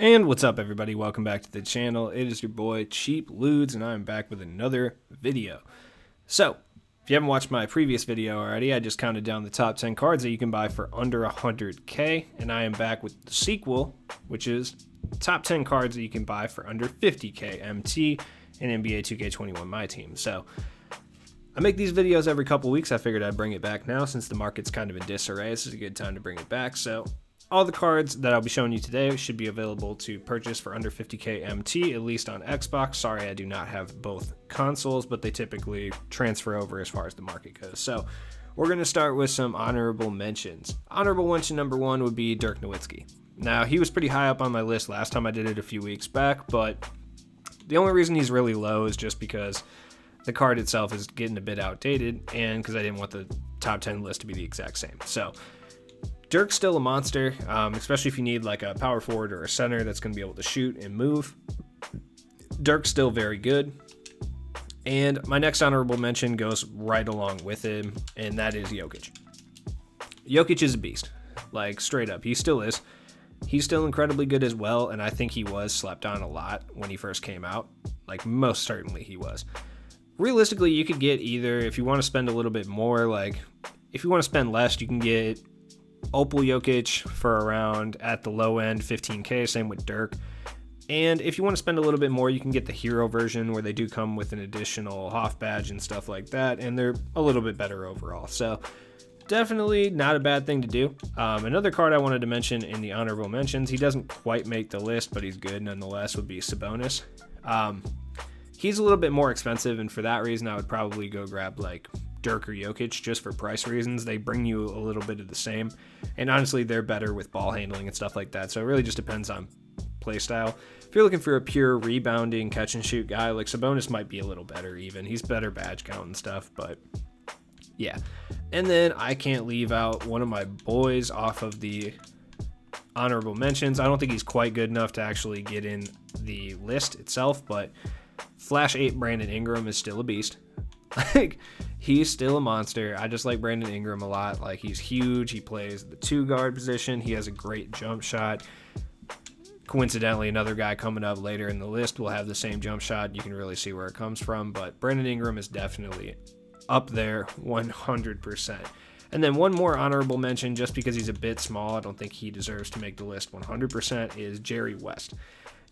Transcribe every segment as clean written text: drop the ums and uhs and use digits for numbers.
And what's up, everybody? Welcome back to the channel. It is your boy Cheap Ludes, and I'm back with another video. So, if you haven't watched my previous video already, I just counted down the top 10 cards that you can buy for under 100k, and I am back with the sequel, which is top 10 cards that you can buy for under 50k MT in NBA 2K21 My Team. So, I make these videos every couple weeks. I figured I'd bring it back now since the market's kind of in disarray. This is a good time to bring it back. So, all the cards that I'll be showing you today should be available to purchase for under 50k MT, at least on Xbox. Sorry, I do not have both consoles, but they typically transfer over as far as the market goes. So we're going to start with some honorable mentions. Honorable mention number one would be Dirk Nowitzki. Now, he was pretty high up on my list last time I did it a few weeks back, but the only reason he's really low is just because the card itself is getting a bit outdated and because I didn't want the top 10 list to be the exact same. So Dirk's still a monster, especially if you need like a power forward or a center that's going to be able to shoot and move. Dirk's still very good. And my next honorable mention goes right along with him, and that is Jokic. Jokic is a beast, like straight up. He still is. He's still incredibly good as well, and I think he was slept on a lot when he first came out. Like most certainly he was. Realistically, you could get either, if you want to spend a little bit more, like if you want to spend less, you can get Opal Jokic for around, at the low end, 15k, same with Dirk. And if you want to spend a little bit more, you can get the hero version where they do come with an additional Hoff badge and stuff like that, and they're a little bit better overall. So definitely not a bad thing to do. Another card I wanted to mention in the honorable mentions, he doesn't quite make the list, but he's good nonetheless, would be Sabonis. He's a little bit more expensive, and for that reason, I would probably go grab like Dirk or Jokic just for price reasons. They bring you a little bit of the same, and honestly, they're better with ball handling and stuff like that. So it really just depends on play style. If you're looking for a pure rebounding catch and shoot guy, like Sabonis might be a little better even. He's better badge count and stuff, but yeah. And then I can't leave out one of my boys off of the honorable mentions. I don't think he's quite good enough to actually get in the list itself, but Flash 8 Brandon Ingram is still a beast. Like, he's still a monster. I just like Brandon Ingram a lot. Like, he's huge. He plays the 2-guard position. He has a great jump shot. Coincidentally, another guy coming up later in the list will have the same jump shot. You can really see where it comes from. But Brandon Ingram is definitely up there 100%. And then one more honorable mention, just because he's a bit small, I don't think he deserves to make the list 100%, is Jerry West.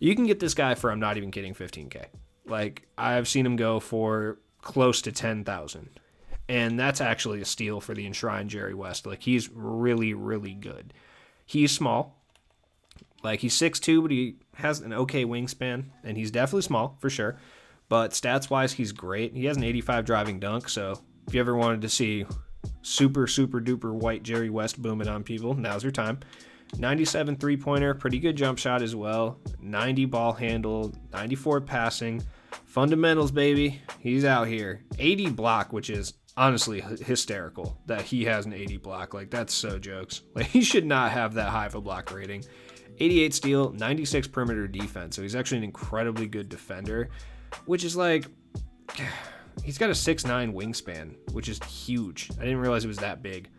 You can get this guy for, I'm not even kidding, 15k. Like, I've seen him go for close to 10,000, and that's actually a steal for the enshrined Jerry West. Like, he's really, really good. He's small, like he's 6'2", but he has an okay wingspan, and he's definitely small for sure, but stats wise he's great. He has an 85 driving dunk, so if you ever wanted to see super duper white Jerry West booming on people, now's your time. 97 3-pointer, pretty good jump shot as well, 90 ball handle, 94 passing, fundamentals, baby, he's out here. 80 block, which is honestly hysterical that he has an 80 block. Like, that's so jokes. Like, he should not have that high of a block rating. 88 steal, 96 perimeter defense, so he's actually an incredibly good defender, which is like, he's got a 6'9" wingspan, which is huge. I didn't realize it was that big.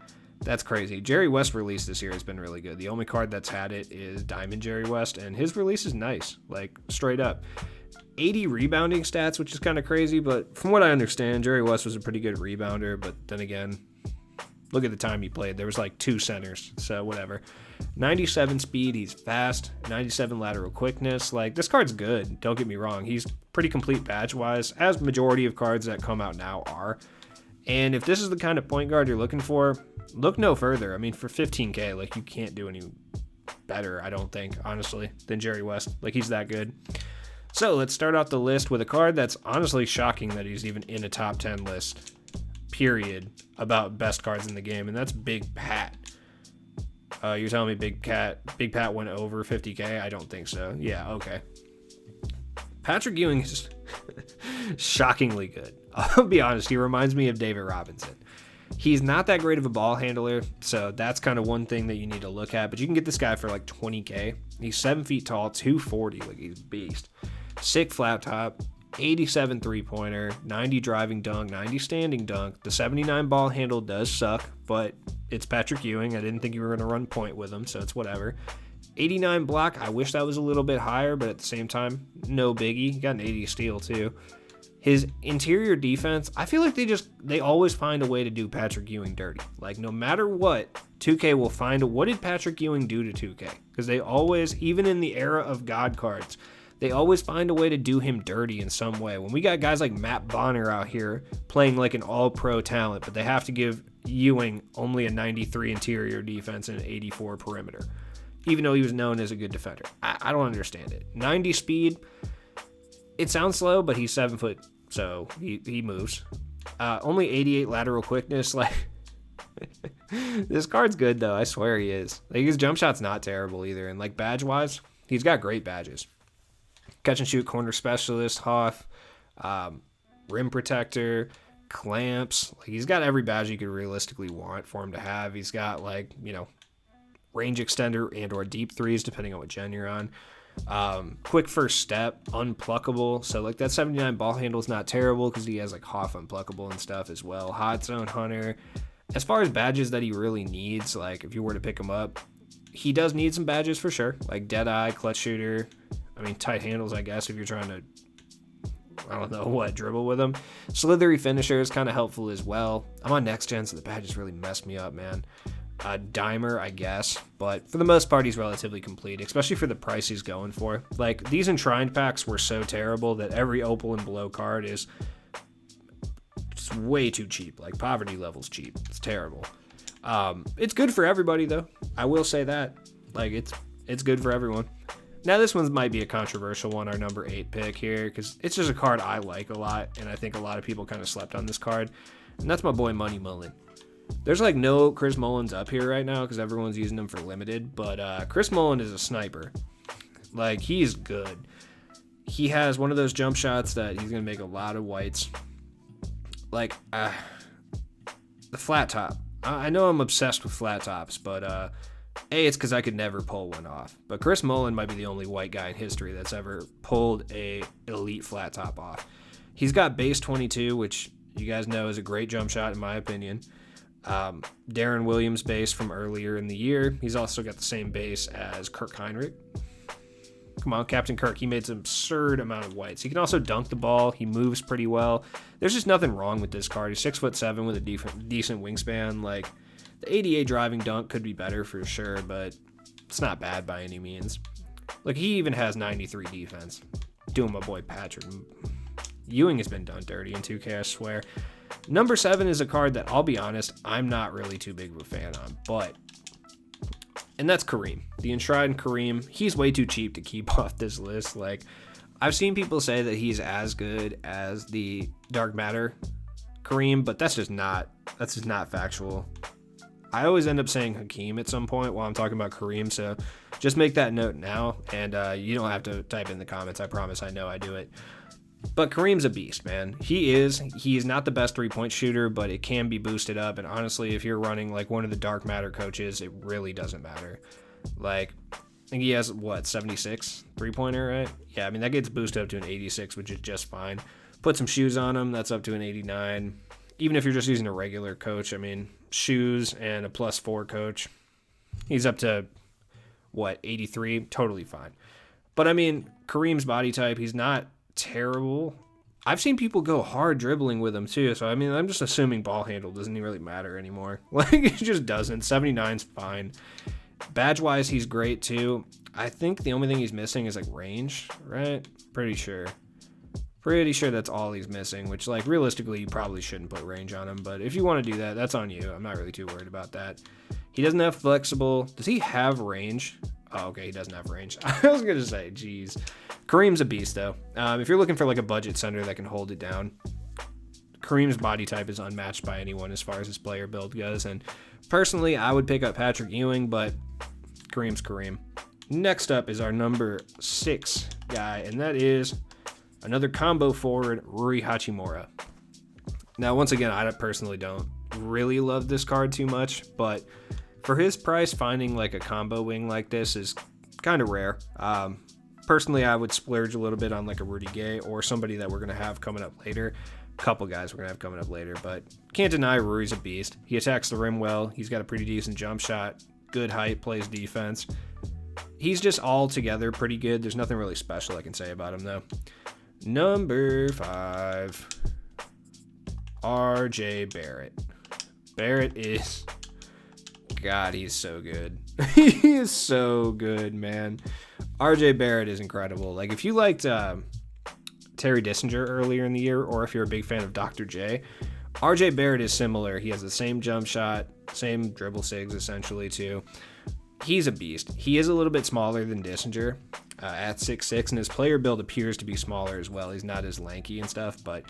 That's crazy. Jerry West release this year has been really good. The only card that's had it is Diamond Jerry West, and his release is nice, like straight up. 80 rebounding stats, which is kind of crazy, but from what I understand, Jerry West was a pretty good rebounder, but then again, look at the time he played. There was like 2 centers, so whatever. 97 speed, he's fast. 97 lateral quickness. Like, this card's good, don't get me wrong. He's pretty complete badge-wise, as majority of cards that come out now are. And if this is the kind of point guard you're looking for, look no further. I mean, for 15k, like, you can't do any better, I don't think, honestly, than Jerry West. Like, he's that good. So let's start out the list with a card that's honestly shocking that he's even in a top 10 list, period, about best cards in the game, and that's Big Pat. You're telling me Big Pat went over 50k? I don't think so. Yeah, okay. Patrick Ewing is shockingly good. I'll be honest, he reminds me of David Robinson. He's not that great of a ball handler, so that's kind of one thing that you need to look at, but you can get this guy for like 20k. He's 7 feet tall, 240, like, he's a beast. Sick flat top, 87 3-pointer, 90 driving dunk, 90 standing dunk. The 79 ball handle does suck, but it's Patrick Ewing. I didn't think you were going to run point with him, so it's whatever. 89 block. I wish that was a little bit higher, but at the same time, no biggie. He got an 80 steal too. His interior defense, I feel like they always find a way to do Patrick Ewing dirty. Like, no matter what, 2K will find what did Patrick Ewing do to 2K? Because they always, even in the era of God cards, they always find a way to do him dirty in some way. When we got guys like Matt Bonner out here playing like an all-pro talent, but they have to give Ewing only a 93 interior defense and an 84 perimeter, even though he was known as a good defender. I don't understand it. 90 speed, it sounds slow, but he's 7 foot, so he moves. Only 88 lateral quickness. Like, this card's good, though. I swear he is. Like, his jump shot's not terrible either. And, like, badge-wise, he's got great badges. Catch and shoot corner specialist, Hoff, rim protector, clamps. Like, he's got every badge you could realistically want for him to have. He's got, like, you know, range extender and or deep threes, depending on what gen you're on. Quick first step, unpluckable. So, like, that 79 ball handle is not terrible because he has, like, Hoff unpluckable and stuff as well. Hot zone hunter. As far as badges that he really needs, like, if you were to pick him up, he does need some badges for sure. Like, Deadeye, clutch shooter. I mean, tight handles, I guess, if you're trying to, I don't know what, dribble with them. Slithery finisher is kind of helpful as well. I'm on next gen, so the badges really messed me up, man. Dimer, I guess, but for the most part, he's relatively complete, especially for the price he's going for. Like, these Enshrined packs were so terrible that every Opal and below card is just way too cheap. Like, poverty level's cheap. It's terrible. It's good for everybody, though. I will say that. Like, it's good for everyone. Now, this one might be a controversial one, our number 8 pick here, because it's just a card I like a lot, and I think a lot of people kind of slept on this card, and that's my boy Money Mullen. There's, like, no Chris Mullins up here right now because everyone's using him for limited, but Chris Mullen is a sniper. Like, he's good. He has one of those jump shots that he's going to make a lot of whites. Like, the flat top. I know I'm obsessed with flat tops, but it's because I could never pull one off. But Chris Mullen might be the only white guy in history that's ever pulled a elite flat top off. He's got base 22, which you guys know is a great jump shot in my opinion. Darren Williams base from earlier in the year. He's also got the same base as Kirk Heinrich. Come on, Captain Kirk. He made an absurd amount of whites. He can also dunk the ball. He moves pretty well. There's just nothing wrong with this card. He's 6'7" with a decent wingspan. Like, the 88 driving dunk could be better for sure, but it's not bad by any means. Like, he even has 93 defense. Doing my boy Patrick. Ewing has been done dirty in 2K, I swear. Number 7 is a card that, I'll be honest, I'm not really too big of a fan on, and that's Kareem. The Enshrined Kareem. He's way too cheap to keep off this list. Like, I've seen people say that he's as good as the Dark Matter Kareem, but that's just not factual. I always end up saying Hakeem at some point while I'm talking about Kareem, so just make that note now, and you don't have to type in the comments. I promise I know I do it. But Kareem's a beast, man. He is not the best three-point shooter, but it can be boosted up. And honestly, if you're running like one of the Dark Matter coaches, it really doesn't matter. Like, I think he has, 76 three-pointer, right? Yeah, I mean, that gets boosted up to an 86, which is just fine. Put some shoes on him, that's up to an 89. Even if you're just using a regular coach, I mean, shoes and a +4 coach, he's up to, 83? Totally fine. But, I mean, Kareem's body type, he's not terrible. I've seen people go hard dribbling with him too, so I mean, I'm just assuming ball handle doesn't really matter anymore. Like, it just doesn't. 79's fine. Badge wise, he's great too. I think the only thing he's missing is like range, right? Pretty sure that's all he's missing, which, like, realistically you probably shouldn't put range on him, but if you want to do that, that's on you. I'm not really too worried about that. He doesn't have flexible. Does he have range? Oh, okay, he doesn't have range. I was going to say, geez. Kareem's a beast, though. If you're looking for, like, a budget center that can hold it down, Kareem's body type is unmatched by anyone as far as his player build goes. And personally, I would pick up Patrick Ewing, but Kareem's Kareem. Next up is our number 6 guy, and that is another combo forward, Ryuchimura. Now, once again, I personally don't really love this card too much, but for his price, finding like a combo wing like this is kind of rare. Personally, I would splurge a little bit on like a Rudy Gay or somebody that we're going to have coming up later. A couple guys we're going to have coming up later, but can't deny Rui's a beast. He attacks the rim well. He's got a pretty decent jump shot, good height, plays defense. He's just all together pretty good. There's nothing really special I can say about him, though. Number 5, RJ Barrett. Barrett is... God, he's so good. He is so good, man. RJ Barrett is incredible. Like, if you liked Terry Dissinger earlier in the year, or if you're a big fan of Dr. J, RJ Barrett is similar. He has the same jump shot, same dribble sigs, essentially, too. He's a beast. He is a little bit smaller than Dissinger at 6'6", and his player build appears to be smaller as well. He's not as lanky and stuff, but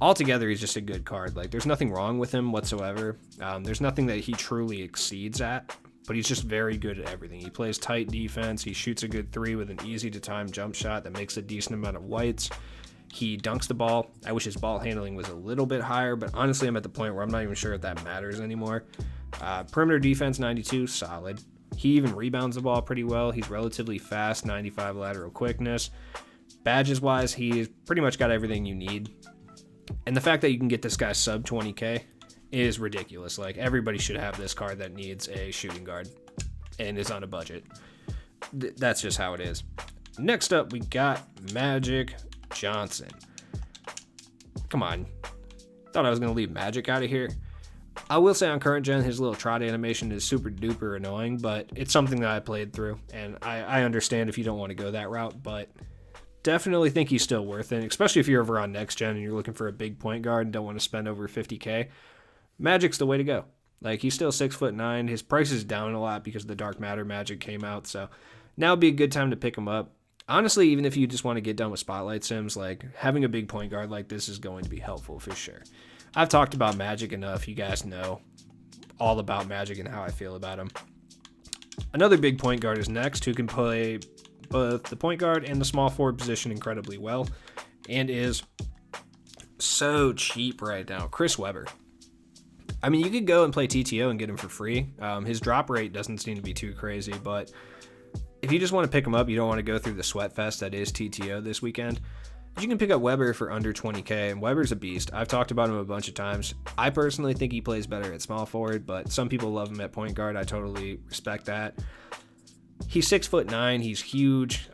altogether, he's just a good card. Like, there's nothing wrong with him whatsoever. There's nothing that he truly exceeds at, but he's just very good at everything. He plays tight defense. He shoots a good 3 with an easy-to-time jump shot that makes a decent amount of whites. He dunks the ball. I wish his ball handling was a little bit higher, but honestly, I'm at the point where I'm not even sure if that matters anymore. Perimeter defense, 92, solid. He even rebounds the ball pretty well. He's relatively fast, 95 lateral quickness. Badges-wise, he's pretty much got everything you need. And the fact that you can get this guy sub 20K is ridiculous. Like, everybody should have this card that needs a shooting guard and is on a budget. That's just how it is. Next up, we got Magic Johnson. Come on. Thought I was going to leave Magic out of here. I will say on current gen, his little trot animation is super duper annoying, but it's something that I played through, and I understand if you don't want to go that route, but definitely think he's still worth it, especially if you're over on next gen and you're looking for a big point guard and don't want to spend over 50K. Magic's the way to go. Like, he's still 6'9". His price is down a lot because the Dark Matter Magic came out, so now would be a good time to pick him up. Honestly, even if you just want to get done with Spotlight Sims, like, having a big point guard like this is going to be helpful for sure. I've talked about Magic enough. You guys know all about Magic and how I feel about him. Another big point guard is next, who can play both the point guard and the small forward position incredibly well, and is so cheap right now. Chris Webber. I mean, you could go and play TTO and get him for free. His drop rate doesn't seem to be too crazy, but if you just want to pick him up, you don't want to go through the sweat fest that is TTO this weekend, you can pick up Webber for under 20K, and Webber's a beast. I've talked about him a bunch of times. I personally think he plays better at small forward, but some people love him at point guard. I totally respect that. He's 6'9". He's huge.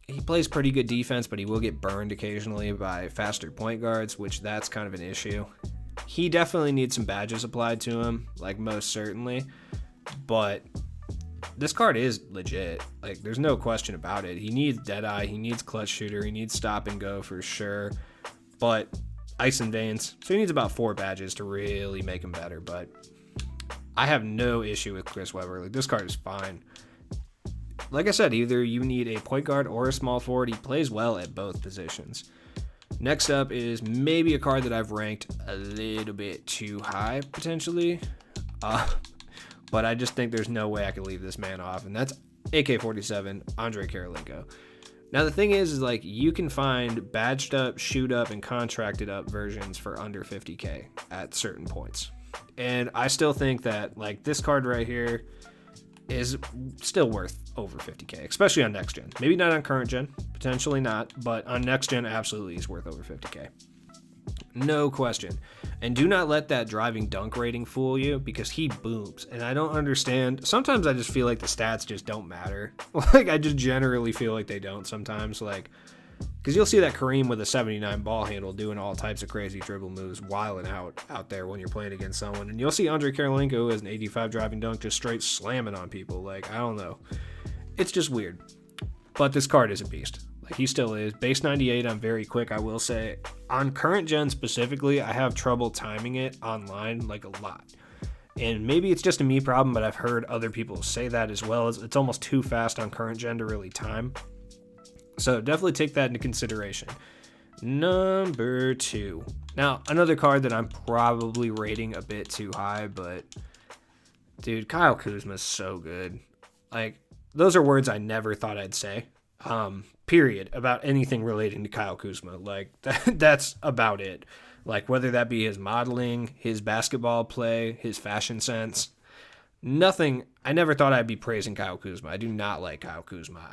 He plays pretty good defense, but he will get burned occasionally by faster point guards, which that's kind of an issue. He definitely needs some badges applied to him, like most certainly, but this card is legit. Like, there's no question about it. He needs Deadeye, he needs Clutch Shooter, he needs Stop and Go for sure, but Ice and Veins. So he needs about 4 badges to really make him better, but I have no issue with Chris Webber. Like, this card is fine. Like I said, either you need a point guard or a small forward. He plays well at both positions. Next up is maybe a card that I've ranked a little bit too high, potentially. But I just think there's no way I can leave this man off, and that's AK-47, Andrei Karolinko. Now, the thing is like, you can find badged up, shoot up, and contracted up versions for under 50K at certain points. And I still think that, like, this card right here is still worth over 50K, especially on next gen. Maybe not on current gen, potentially not, but on next gen, absolutely is worth over 50K. No question. And do not let that driving dunk rating fool you, because he booms. And I don't understand. Sometimes I just feel like the stats just don't matter. Like, I just generally feel like they don't sometimes. Like, because you'll see that Kareem with a 79 ball handle doing all types of crazy dribble moves, wilding out there when you're playing against someone. And you'll see Andrei Karolinko who has an 85 driving dunk just straight slamming on people. Like, I don't know. It's just weird. But this card is a beast. Like, he still is. Base 98, I'm very quick, I will say. On current gen specifically, I have trouble timing it online, like, a lot. And maybe it's just a me problem, but I've heard other people say that as well. It's almost too fast on current gen to really time. So definitely take that into consideration. Number 2. Now, another card that I'm probably rating a bit too high, but dude, Kyle Kuzma is so good. Like, those are words I never thought I'd say. Period, about anything relating to Kyle Kuzma. Like, that's about it. Like, whether that be his modeling, his basketball play, his fashion sense, nothing. I never thought I'd be praising Kyle Kuzma. I do not like Kyle Kuzma.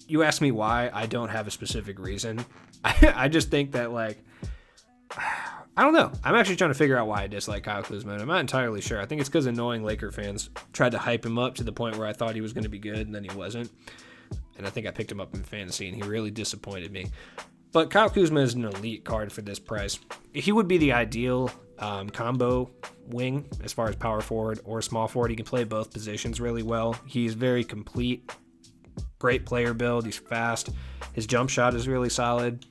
You ask me why, I don't have a specific reason. I just think that, like, I don't know. I'm actually trying to figure out why I dislike Kyle Kuzma. I'm not entirely sure. I think it's because annoying Laker fans tried to hype him up to the point where I thought he was going to be good, and then he wasn't. And I think I picked him up in fantasy, and he really disappointed me. But Kyle Kuzma is an elite card for this price. He would be the ideal combo wing as far as power forward or small forward. He can play both positions really well. He's very complete. Great player build. He's fast. His jump shot is really solid.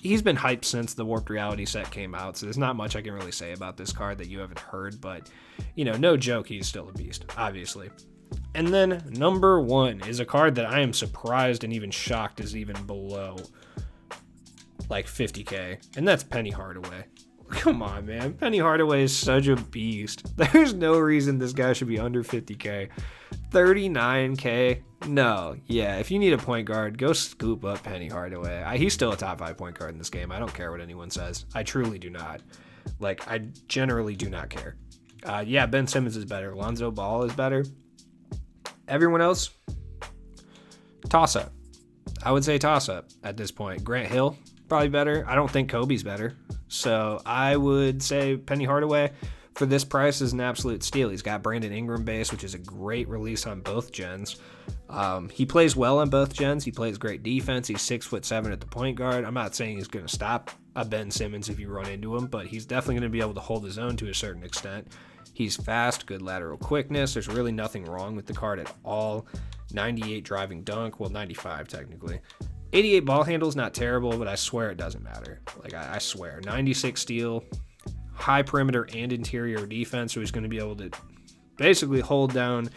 He's been hyped since the Warped Reality set came out, so there's not much I can really say about this card that you haven't heard, but, no joke, he's still a beast, obviously. And then number 1 is a card that I am surprised and even shocked is even below, like, 50k, and that's Penny Hardaway. Come on, man. Penny Hardaway is such a beast. There's no reason this guy should be under 50k. 39k? No. Yeah, if you need a point guard, go scoop up Penny Hardaway. He's still a top 5 point guard in this game. I don't care what anyone says. I truly do not. I generally do not care. Yeah, Ben Simmons is better. Lonzo Ball is better. Everyone else, toss-up. I would say toss-up at this point. Grant Hill, probably better. I don't think Kobe's better. So I would say Penny Hardaway for this price is an absolute steal. He's got Brandon Ingram base, which is a great release on both gens. He plays well on both gens. He plays great defense. He's 6'7" at the point guard. I'm not saying he's going to stop a Ben Simmons if you run into him, but he's definitely going to be able to hold his own to a certain extent. He's fast, good lateral quickness. There's really nothing wrong with the card at all. 98 driving dunk, well, 95 technically. 88 ball handle is not terrible, but I swear it doesn't matter. I swear. 96 steal, high perimeter and interior defense, so he's going to be able to basically hold down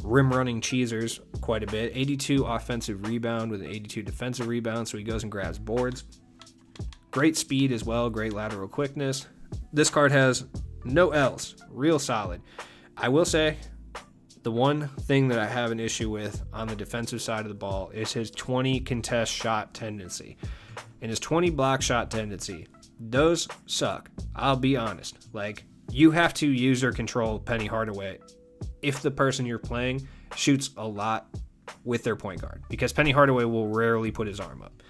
rim running cheesers quite a bit. 82 offensive rebound with an 82 defensive rebound, so he goes and grabs boards. Great speed as well, great lateral quickness. This card has no L's, real solid. I will say, the one thing that I have an issue with on the defensive side of the ball is his 20 contest shot tendency and his 20 block shot tendency. Those suck. I'll be honest. You have to use or control Penny Hardaway if the person you're playing shoots a lot with their point guard, because Penny Hardaway will rarely put his arm up,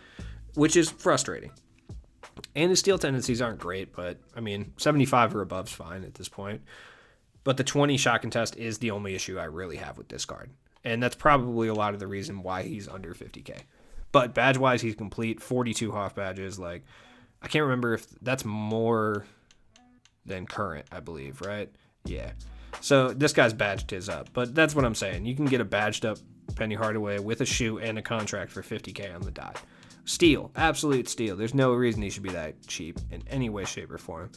which is frustrating. And his steal tendencies aren't great, but 75 or above is fine at this point. But the 20 shot contest is the only issue I really have with this card. And that's probably a lot of the reason why he's under 50k. But badge-wise, he's complete. 42 Hoff badges. I can't remember if that's more than current, I believe, right? Yeah. So this guy's badged his up. But that's what I'm saying. You can get a badged up Penny Hardaway with a shoe and a contract for 50k on the dot. Steal. Absolute steal. There's no reason he should be that cheap in any way, shape, or form.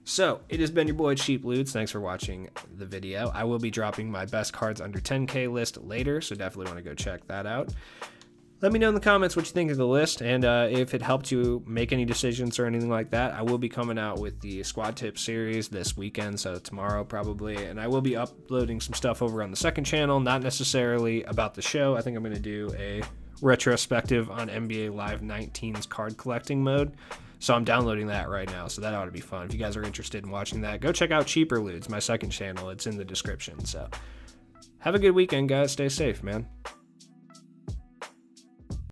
So, it has been your boy Cheap Loots. Thanks for watching the video. I will be dropping my best cards under 10k list later, so definitely want to go check that out. Let me know in the comments what you think of the list, and if it helped you make any decisions or anything like that. I will be coming out with the Squad Tips series this weekend, so tomorrow probably, and I will be uploading some stuff over on the second channel, not necessarily about the show. I think I'm going to do a retrospective on NBA Live 19's card collecting mode. So I'm downloading that right now, so that ought to be fun. If you guys are interested in watching that, go check out Cheaper Loots, my second channel. It's in the description. So have a good weekend, guys. Stay safe, man.